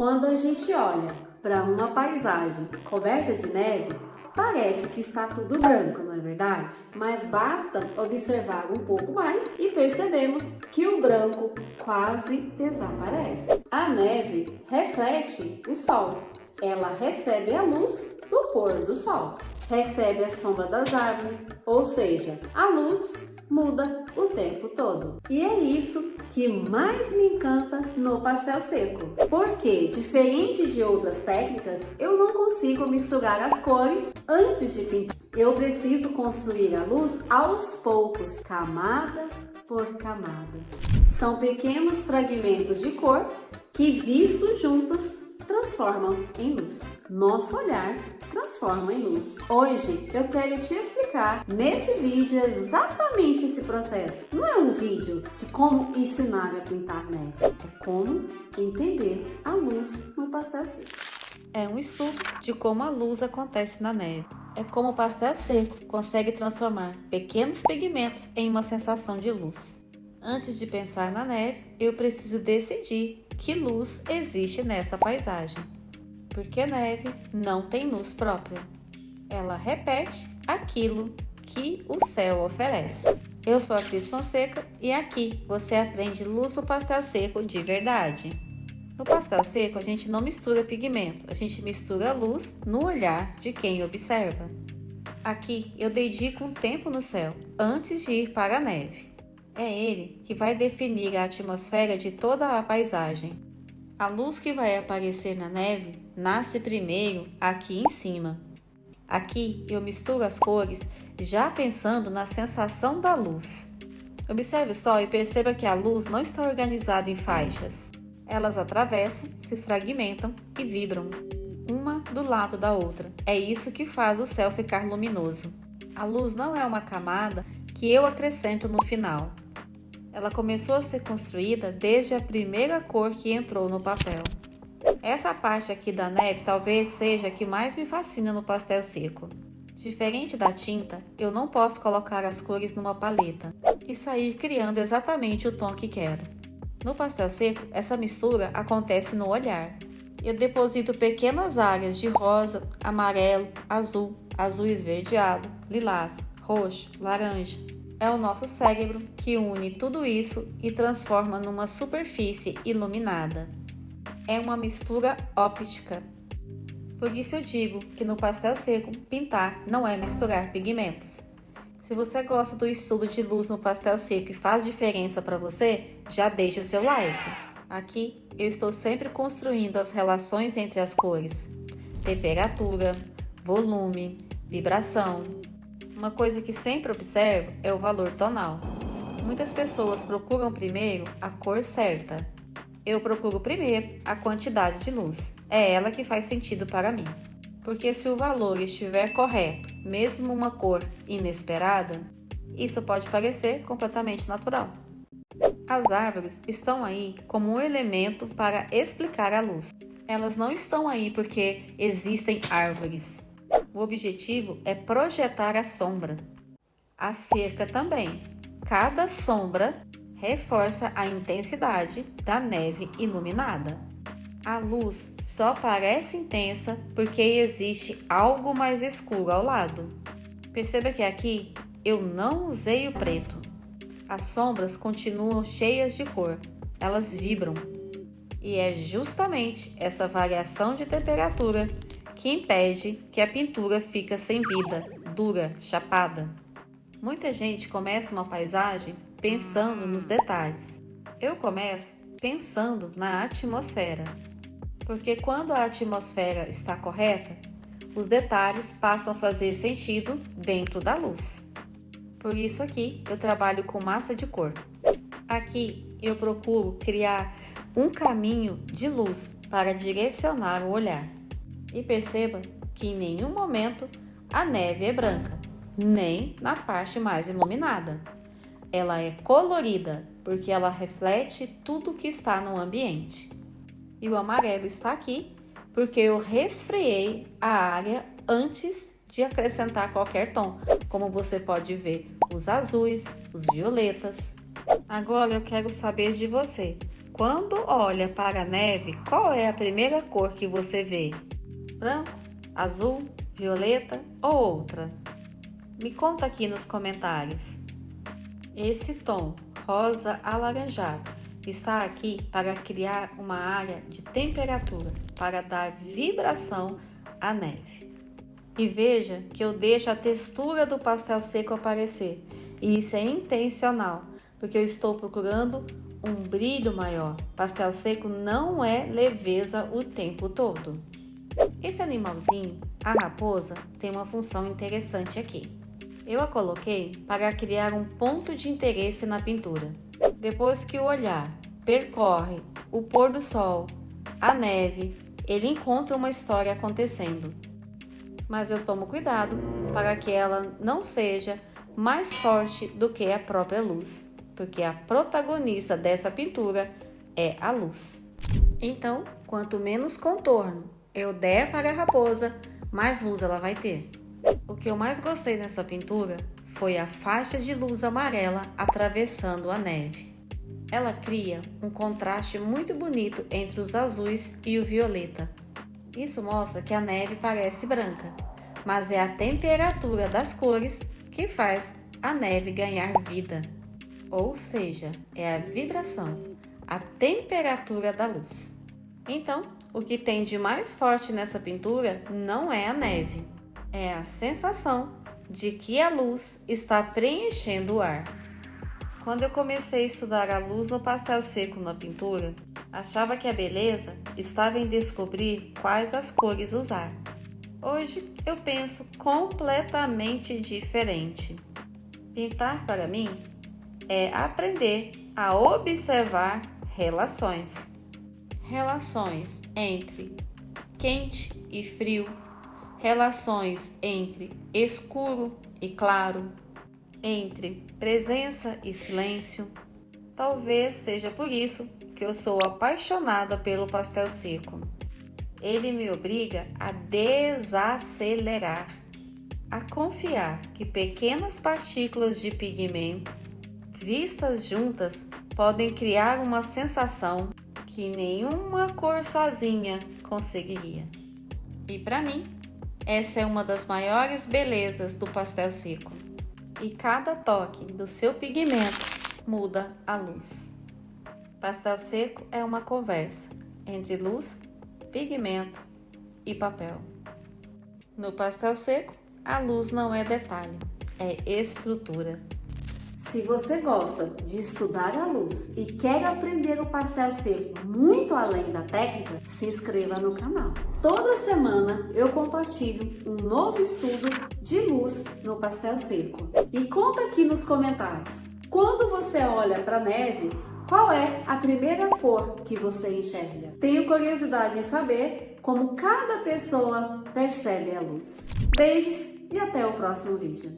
Quando a gente olha para uma paisagem coberta de neve, parece que está tudo branco, não é verdade? Mas basta observar um pouco mais e percebemos que o branco quase desaparece. A neve reflete o sol. Ela recebe a luz do pôr do sol, recebe a sombra das árvores, ou seja, a luz muda o tempo todo. E é isso que mais me encanta no pastel seco, porque diferente de outras técnicas, eu não consigo misturar as cores antes de pintar. Eu preciso construir a luz aos poucos, camadas por camadas. São pequenos fragmentos de cor que, vistos juntos, transformam em luz. Nosso olhar transforma em luz. Hoje eu quero te explicar nesse vídeo exatamente esse processo. Não é um vídeo de como ensinar a pintar neve, é como entender a luz no pastel seco. É um estudo de como a luz acontece na neve. É como o pastel seco consegue transformar pequenos pigmentos em uma sensação de luz. Antes de pensar na neve, eu preciso decidir que luz existe nessa paisagem. Porque neve não tem luz própria. Ela repete aquilo que o céu oferece. Eu sou a Cris Fonseca e aqui você aprende luz no pastel seco de verdade. No pastel seco a gente não mistura pigmento, a gente mistura a luz no olhar de quem observa. Aqui eu dedico um tempo no céu antes de ir para a neve. É ele que vai definir a atmosfera de toda a paisagem. A luz que vai aparecer na neve nasce primeiro aqui em cima. Aqui eu misturo as cores já pensando na sensação da luz. Observe só e perceba que a luz não está organizada em faixas. Elas atravessam, se fragmentam e vibram, uma do lado da outra. É isso que faz o céu ficar luminoso. A luz não é uma camada que eu acrescento no final. Ela começou a ser construída desde a primeira cor que entrou no papel. Essa parte aqui da neve talvez seja a que mais me fascina no pastel seco. Diferente da tinta, eu não posso colocar as cores numa paleta e sair criando exatamente o tom que quero. No pastel seco, essa mistura acontece no olhar. Eu deposito pequenas áreas de rosa, amarelo, azul, azul esverdeado, lilás, roxo, laranja. É o nosso cérebro que une tudo isso e transforma numa superfície iluminada. É uma mistura óptica. Por isso eu digo que no pastel seco, pintar não é misturar pigmentos. Se você gosta do estudo de luz no pastel seco e faz diferença para você, já deixa o seu like. Aqui eu estou sempre construindo as relações entre as cores, temperatura, volume, vibração. Uma coisa que sempre observo é o valor tonal. Muitas pessoas procuram primeiro a cor certa. Eu procuro primeiro a quantidade de luz. É ela que faz sentido para mim. Porque se o valor estiver correto, mesmo numa cor inesperada, isso pode parecer completamente natural. As árvores estão aí como um elemento para explicar a luz. Elas não estão aí porque existem árvores. O objetivo é projetar a sombra. A cerca também. Cada sombra reforça a intensidade da neve iluminada. A luz só parece intensa porque existe algo mais escuro ao lado. Perceba que aqui eu não usei o preto. As sombras continuam cheias de cor, elas vibram. E é justamente essa variação de temperatura que impede que a pintura fique sem vida, dura, chapada. Muita gente começa uma paisagem pensando nos detalhes. Eu começo pensando na atmosfera. Porque quando a atmosfera está correta, os detalhes passam a fazer sentido dentro da luz. Por isso aqui eu trabalho com massa de cor. Aqui eu procuro criar um caminho de luz para direcionar o olhar. E perceba que em nenhum momento a neve é branca, nem na parte mais iluminada. Ela é colorida porque ela reflete tudo que está no ambiente. E o amarelo está aqui porque eu resfriei a área antes de acrescentar qualquer tom, como você pode ver os azuis, os violetas. Agora eu quero saber de você. Quando olha para a neve, qual é a primeira cor que você vê? Branco, azul, violeta ou outra? Me conta aqui nos comentários. Esse tom rosa alaranjado está aqui para criar uma área de temperatura, para dar vibração à neve. E veja que eu deixo a textura do pastel seco aparecer, e isso é intencional, porque eu estou procurando um brilho maior. Pastel seco não é leveza o tempo todo. Esse animalzinho, a raposa, tem uma função interessante aqui. Eu a coloquei para criar um ponto de interesse na pintura. Depois que o olhar percorre o pôr do sol, a neve, ele encontra uma história acontecendo. Mas eu tomo cuidado para que ela não seja mais forte do que a própria luz, porque a protagonista dessa pintura é a luz. Então, quanto menos contorno eu der para a raposa, mais luz ela vai ter. O que eu mais gostei nessa pintura foi a faixa de luz amarela atravessando a neve. Ela cria um contraste muito bonito entre os azuis e o violeta. Isso mostra que a neve parece branca, mas é a temperatura das cores que faz a neve ganhar vida. Ou seja, é a vibração, a temperatura da luz. Então, o que tem de mais forte nessa pintura não é a neve, é a sensação de que a luz está preenchendo o ar. Quando eu comecei a estudar a luz no pastel seco na pintura, achava que a beleza estava em descobrir quais as cores usar. Hoje eu penso completamente diferente. Pintar para mim é aprender a observar relações. Relações entre quente e frio, relações entre escuro e claro, entre presença e silêncio. Talvez seja por isso que eu sou apaixonada pelo pastel seco. Ele me obriga a desacelerar, a confiar que pequenas partículas de pigmento, vistas juntas, podem criar uma sensação que nenhuma cor sozinha conseguiria. E para mim, essa é uma das maiores belezas do pastel seco. E cada toque do seu pigmento muda a luz. Pastel seco é uma conversa entre luz, pigmento e papel. No pastel seco, a luz não é detalhe, é estrutura. Se você gosta de estudar a luz e quer aprender o pastel seco muito além da técnica, se inscreva no canal. Toda semana eu compartilho um novo estudo de luz no pastel seco. E conta aqui nos comentários, quando você olha para a neve, qual é a primeira cor que você enxerga? Tenho curiosidade em saber como cada pessoa percebe a luz. Beijos e até o próximo vídeo.